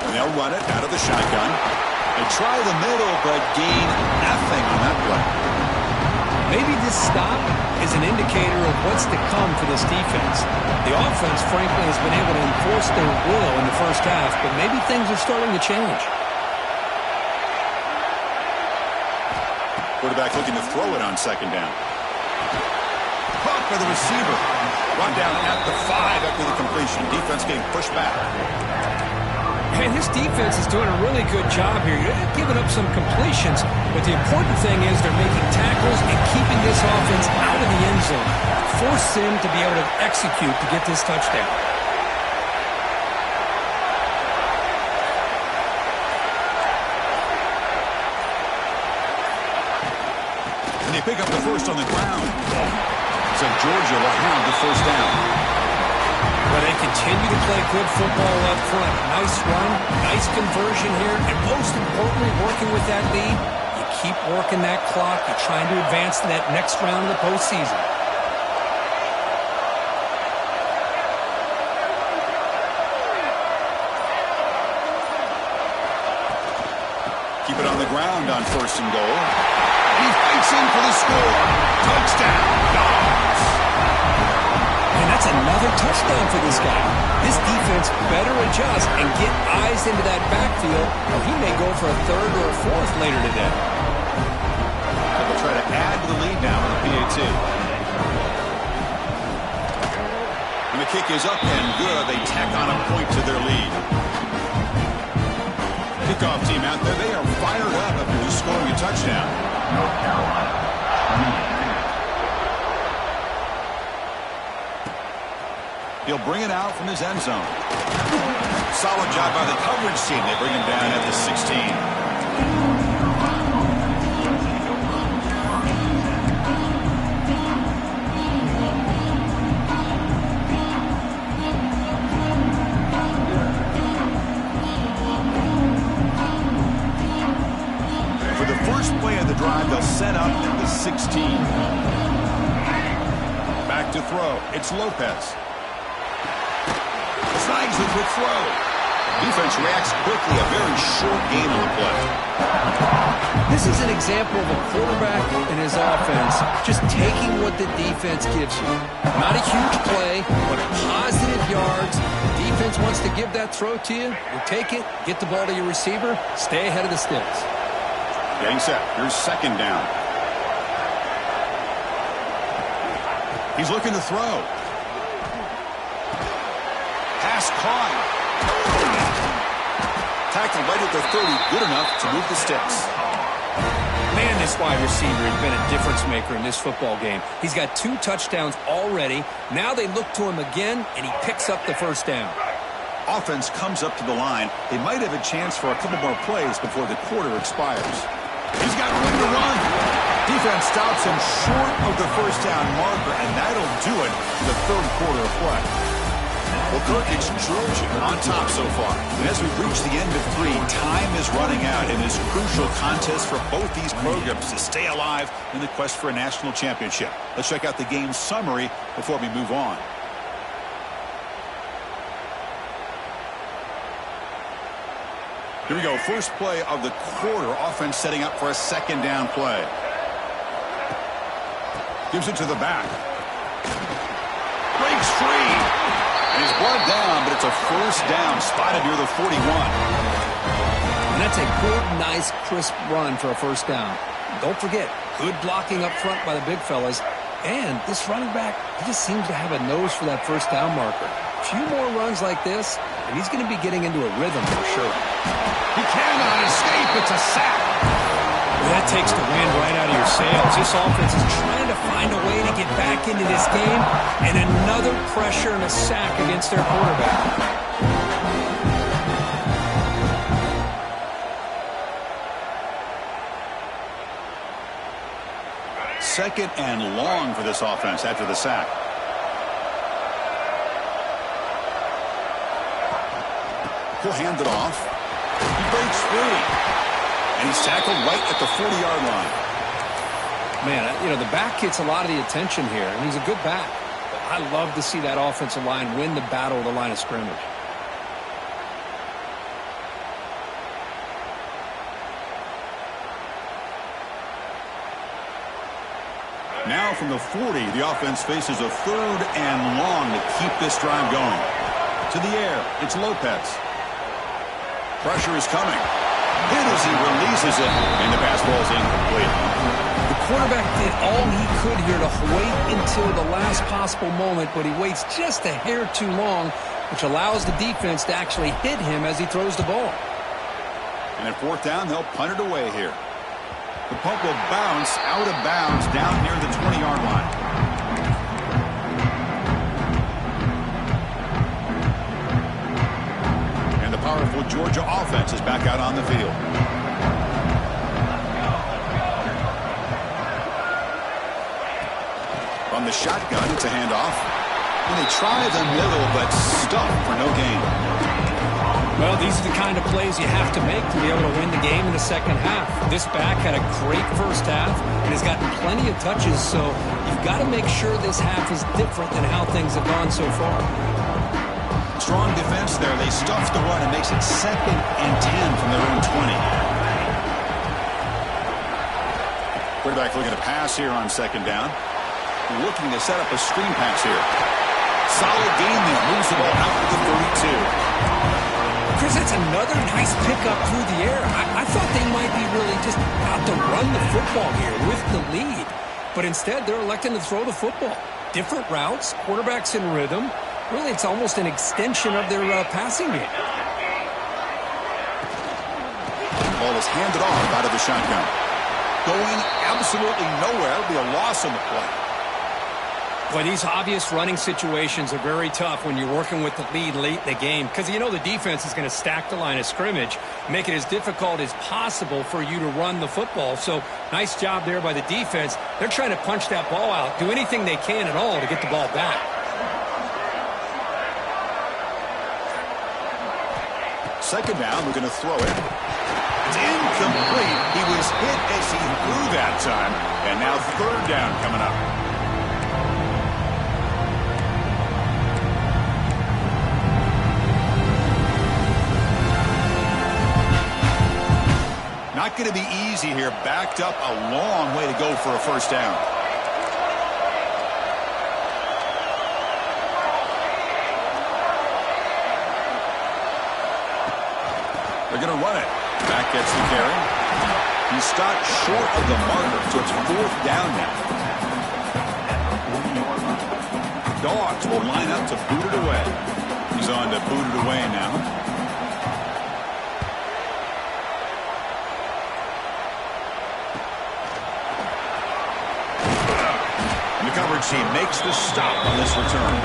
And they'll run it out of the shotgun. They try the middle, but gain nothing on that play. Maybe this stop is an indicator of what's to come for this defense. The offense, frankly, has been able to enforce their will in the 1st half, but maybe things are starting to change. Quarterback looking to throw it on 2nd down. Caught by the receiver. Run down at the 5 after the completion. Defense getting pushed back. And this defense is doing a really good job here. You're not giving up some completions, but the important thing is they're making tackles and keeping this offense out of the end zone. Force them to be able to execute to get this touchdown. And they pick up the 1st on the ground. So Georgia will have the 1st down. Well, they continue to play good football up front. Nice run, nice conversion here, and most importantly, working with that lead, you keep working that clock. You're trying to advance to that next round of the postseason. Keep it on the ground on 1st and goal. He fights in for the score. Touchdown, Dogs. And that's another touchdown for this guy. This defense better adjust and get eyes into that backfield, or he may go for a 3rd or a 4th later today. They'll try to add to the lead now with the PAT. the kick is up and good. They tack on a point to their lead. Kickoff team out there. They are fired up after just scoring a touchdown. North Carolina, 26. He'll bring it out from his end zone. Solid job by the coverage team. They bring him down at the 16. For the first play of the drive, they'll set up at the 16. Back to throw. It's Lopez. Snags the quick throw. Defense reacts quickly. A very short gain on the play. This is an example of a quarterback and his offense just taking what the defense gives you. Not a huge play, but positive yards. The defense wants to give that throw to you. You take it, get the ball to your receiver, stay ahead of the sticks. Getting set. Here's second down. He's looking to throw. Pass caught. Tackled right at the 30. Good enough to move the sticks. Man, this wide receiver has been a difference maker in this football game. He's got 2 touchdowns already. Now they look to him again, and he picks up the first down. Offense comes up to the line. They might have a chance for a couple more plays before the quarter expires. He's got room to run. Defense stops him short of the first down marker, and that'll do it for the third quarter of play. Well, Kirk, it's Georgia on top so far. And as we reach the end of 3, time is running out in this crucial contest for both these programs to stay alive in the quest for a national championship. Let's check out the game summary before we move on. Here we go. First play of the quarter. Offense setting up for a second down play. Gives it to the back. Breaks free. And he's brought down, but it's a first down spotted near the 41. And that's a good, nice, crisp run for a first down. Don't forget, good blocking up front by the big fellas. And this running back, he just seems to have a nose for that first down marker. A few more runs like this, and he's going to be getting into a rhythm for sure. He cannot escape. It's a sack. Well, that takes the wind right out of your sails. This offense is trying to find a way to get back into this game, and another pressure and a sack against their quarterback. Second and long for this offense after the sack. He'll hand it off. He breaks free. And he's tackled right at the 40-yard line. Man, you know, the back gets a lot of the attention here, and he's a good back. But I love to see that offensive line win the battle of the line of scrimmage. Now from the 40, the offense faces a third and long to keep this drive going. To the air, it's Lopez. Pressure is coming. Hit as he releases it, and the pass ball is incomplete. The quarterback did all he could here to wait until the last possible moment, but he waits just a hair too long, which allows the defense to actually hit him as he throws the ball. And at fourth down, they'll punt it away here. The punt will bounce out of bounds down near the 20-yard line. And the powerful Georgia offense is back out on the field. From the shotgun, it's a handoff. And they try the middle, but stuffed for no gain. Well, these are the kind of plays you have to make to be able to win the game in the second half. This back had a great first half and has gotten plenty of touches, so you've got to make sure this half is different than how things have gone so far. Strong defense there. They stuff the run and makes it 2nd and 10 from their own 20. Quarterback looking to pass here on second down. Looking to set up a screen pass here. Solid gain there. Moves the ball out to the 32. Chris, that's another nice pickup through the air. I thought they might be really just out to run the football here with the lead. But instead, they're electing to throw the football. Different routes, quarterback's in rhythm, Really, it's almost an extension of their passing game. The ball is handed off out of the shotgun. Going absolutely nowhere. It'll be a loss on the play. Boy, these obvious running situations are very tough when you're working with the lead late in the game because you know the defense is going to stack the line of scrimmage, make it as difficult as possible for you to run the football. So nice job there by the defense. They're trying to punch that ball out, do anything they can at all to get the ball back. Second down, we're going to throw it. It's incomplete. He was hit as he threw that time. And now third down coming up. Not going to be easy here. Backed up a long way to go for a first down. They're going to run it. Back gets the carry. He's stopped short of the marker, so it's fourth down now. Dogs will line up to boot it away. He's on to boot it away now. And the coverage team makes the stop on this return.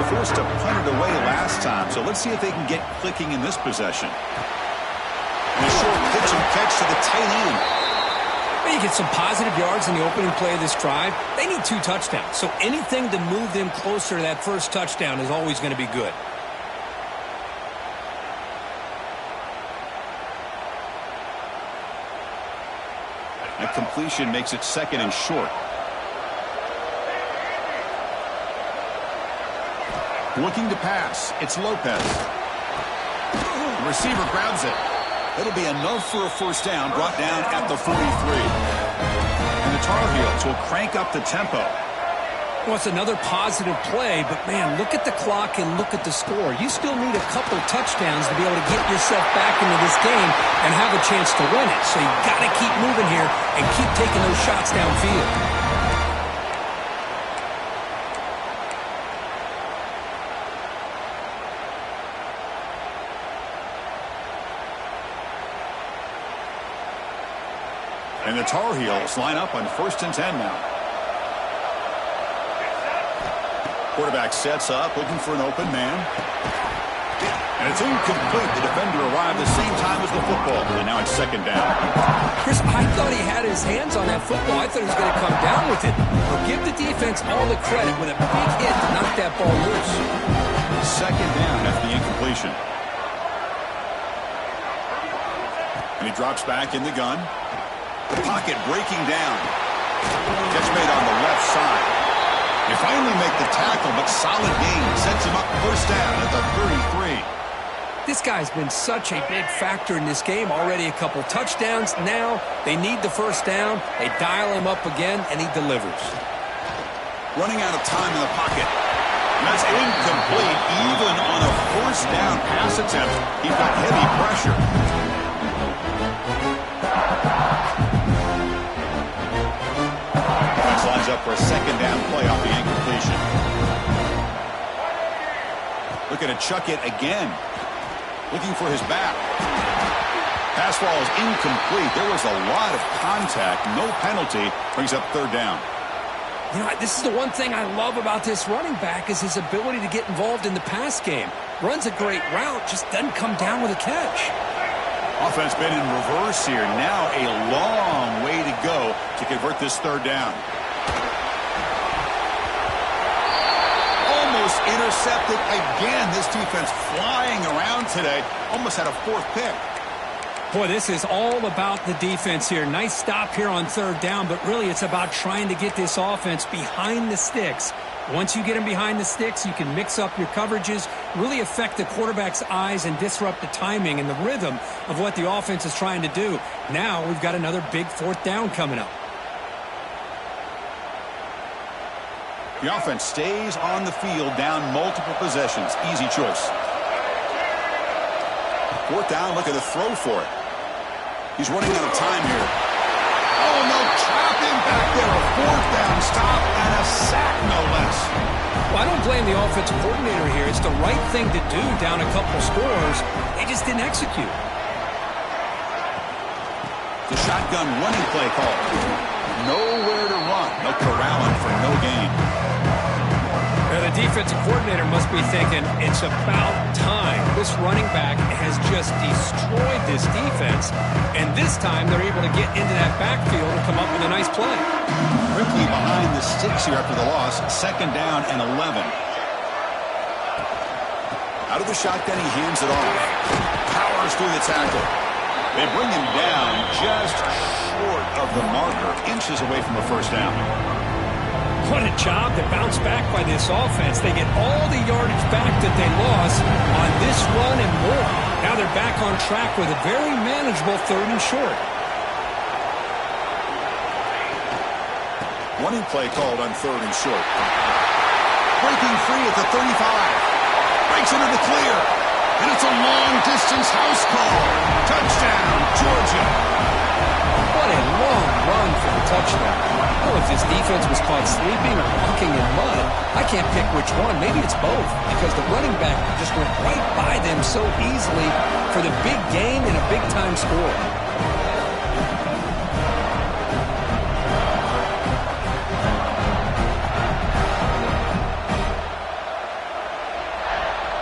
Forced to punt it away last time, so let's see if they can get clicking in this possession. And a short pitch and catch to the tight end. Well, you get some positive yards in the opening play of this drive. They need 2 touchdowns, so anything to move them closer to that first touchdown is always going to be good. That completion makes it second and short. Looking to pass. It's Lopez. The receiver grabs it. It'll be enough for a first down, brought down at the 43. And the Tar Heels will crank up the tempo. Well, it's another positive play, but, man, look at the clock and look at the score. You still need a couple touchdowns to be able to get yourself back into this game and have a chance to win it. So you've got to keep moving here and keep taking those shots downfield. And the Tar Heels line up on 1st and 10 now. Quarterback sets up, looking for an open man. And it's incomplete. The defender arrived the same time as the football. And now it's second down. Chris, I thought he had his hands on that football. I thought he was going to come down with it. But give the defense all the credit with a big hit to knock that ball loose. Second down after the incompletion. And he drops back in the gun. The pocket breaking down. Catch made on the left side. They finally make the tackle, but solid gain. Sets him up first down at the 33. This guy's been such a big factor in this game. Already a couple touchdowns. Now they need the first down. They dial him up again, and he delivers. Running out of time in the pocket. And that's incomplete. Even on a first down pass attempt, he's got heavy pressure. Lines up for a second down play off the incompletion. Looking to chuck it again. Looking for his back. Pass ball is incomplete. There was a lot of contact. No penalty. Brings up third down. You know, this is the one thing I love about this running back is his ability to get involved in the pass game. Runs a great route, just doesn't come down with a catch. Offense been in reverse here. Now a long way to go to convert this third down. Almost intercepted again. This defense flying around today. Almost had a 4th pick. Boy, this is all about the defense here. Nice stop here on third down, but really it's about trying to get this offense behind the sticks. Once you get them behind the sticks, you can mix up your coverages, really affect the quarterback's eyes and disrupt the timing and the rhythm of what the offense is trying to do. Now we've got another big 4th down coming up. The offense stays on the field down multiple possessions. Easy choice. Fourth down, look at the throw for it. He's running out of time here. Oh, no, trapped him back there. A fourth down stop and a sack, no less. Well, I don't blame the offensive coordinator here. It's the right thing to do down a couple scores. They just didn't execute. The shotgun running play call. Nowhere to run. No corralling for no gain. Now, the defensive coordinator must be thinking, it's about time. This running back has just destroyed this defense, and this time they're able to get into that backfield and come up with a nice play. Quickly behind the sticks here after the loss. Second down and 11. Out of the shotgun, he hands it off. Powers through the tackle. They bring him down just short of the marker, inches away from a first down. What a job to bounce back by this offense. They get all the yardage back that they lost on this run and more. Now they're back on track with a very manageable third and short. Running play called on third and short. Breaking free at the 35. Breaks into the clear. And it's a long-distance house call. Touchdown, Georgia. What a long run for the touchdown. I don't know if this defense was caught sleeping or walking in mud. I can't pick which one. Maybe it's both, because the running back just went right by them so easily for the big gain and a big-time score.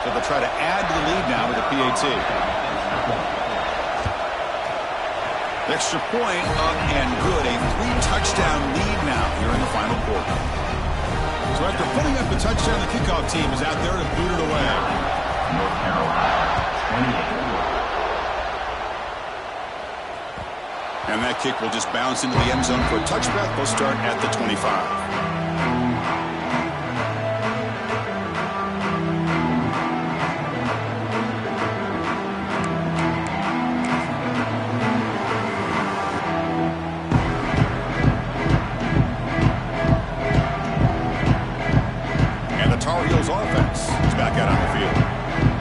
So they'll try to add to the lead now with a PAT. Extra point up and good. A 3-touchdown lead now here in the final quarter. So after putting up the touchdown, the kickoff team is out there to boot it away. North Carolina, 28. And that kick will just bounce into the end zone for a touchback. They'll start at the 25. Offense is back out on the field.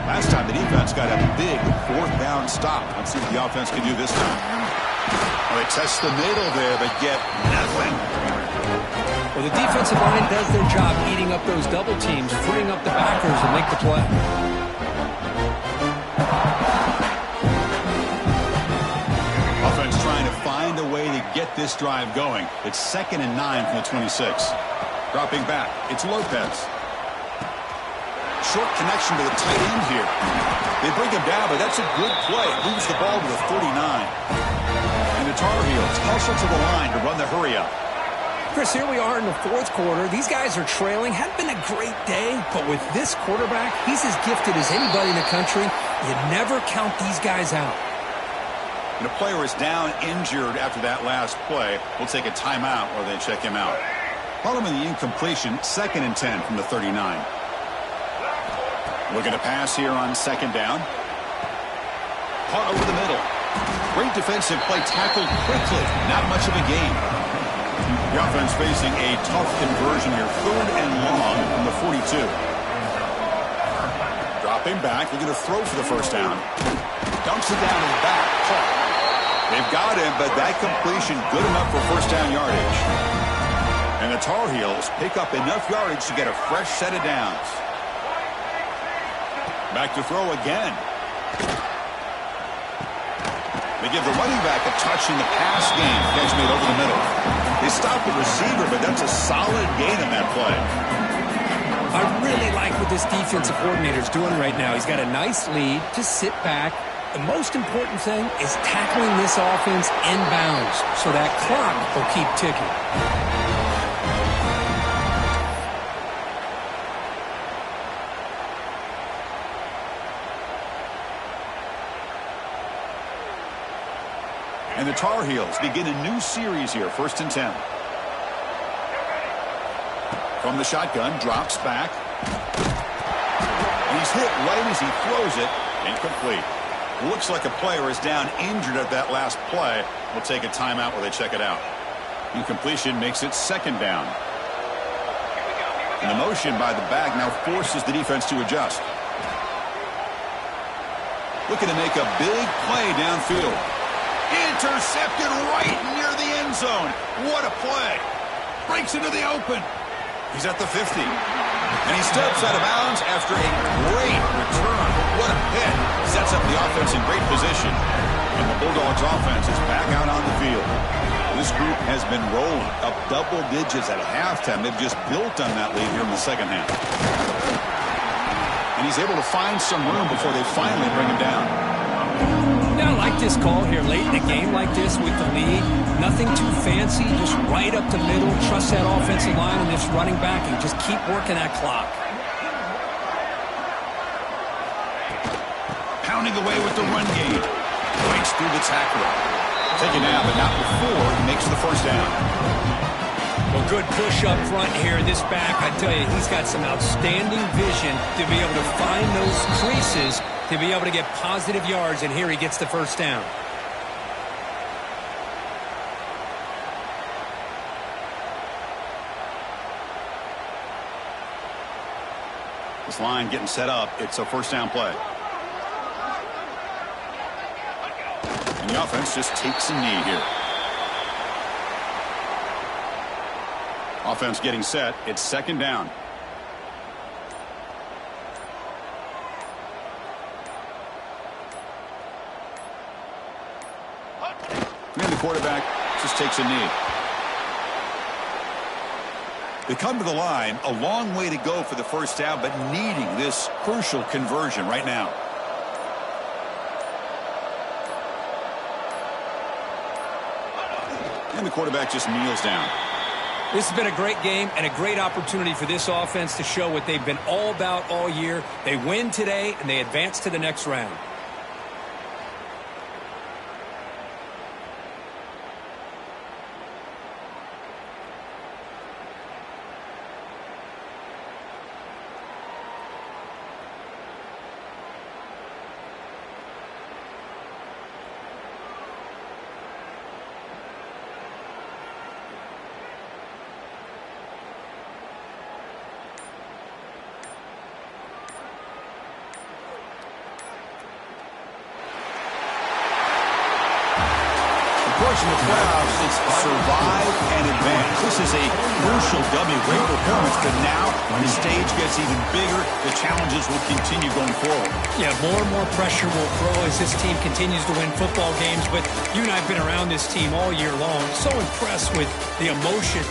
Last time the defense got a big fourth down stop. Let's see what the offense can do this time. Well, they test the middle there, but get nothing. Well, the defensive line does their job eating up those double teams, freeing up the backers to make the play. Offense trying to find a way to get this drive going. It's 2nd and 9 from the 26. Dropping back, it's Lopez. Short connection to the tight end here. They bring him down, but that's a good play. Moves the ball to the 49. And the Tar Heels hustle to the line to run the hurry up. Chris, here we are in the fourth quarter. These guys are trailing. Hadn't been a great day, but with this quarterback, he's as gifted as anybody in the country. You never count these guys out. And a player is down injured after that last play. We'll take a timeout or they check him out. Following the incompletion, 2nd and 10 from the 39. Looking to pass here on 2nd down. Caught over the middle. Great defensive play, tackled quickly. Not much of a gain. The offense facing a tough conversion here. 3rd and long from the 42. Dropping back, looking to throw for the first down. Dumps it down in the back. Caught. They've got him, but that completion good enough for first down yardage. And the Tar Heels pick up enough yardage to get a fresh set of downs. Back to throw again. They give the running back a touch in the pass game. Catch made over the middle. They stop the receiver, but that's a solid gain in that play. I really like what this defensive coordinator is doing right now. He's got a nice lead. Just sit back. The most important thing is tackling this offense inbounds so that clock will keep ticking. And the Tar Heels begin a new series here, 1st and 10. From the shotgun, drops back. And he's hit right as he throws it. Incomplete. Looks like a player is down injured at that last play. We'll take a timeout while they check it out. Incompletion makes it 2nd down. And the motion by the back now forces the defense to adjust. Looking to make a big play downfield. Intercepted right near the end zone. What a play. Breaks into the open. He's at the 50. And he steps out of bounds after a great return. What a hit. Sets up the offense in great position. And the Bulldogs offense is back out on the field. This group has been rolling up double digits at halftime. They've just built on that lead here in the second half. And he's able to find some room before they finally bring him down. Yeah, I like this call here late in a game like this with the lead. Nothing too fancy, just right up the middle. Trust that offensive line and this running back and just keep working that clock. Pounding away with the run game. Breaks through the tackler. Taken down, but not before he makes the first down. Well, good push up front here. This back, I tell you, he's got some outstanding vision to be able to find those creases, to be able to get positive yards, and here he gets the first down. This line getting set up. It's a first down play. And the offense just takes a knee here. Offense getting set. It's second down. And the quarterback just takes a knee. They come to the line, a long way to go for the first down, but needing this crucial conversion right now. And the quarterback just kneels down. This has been a great game and a great opportunity for this offense to show what they've been all about all year. They win today, and they advance to the next round. In the playoffs, it's survive and advance. This is a crucial W. Great performance, but now the stage gets even bigger. The challenges will continue going forward. Yeah, more and more pressure will grow as this team continues to win football games. But you and I have been around this team all year long. So impressed with the emotion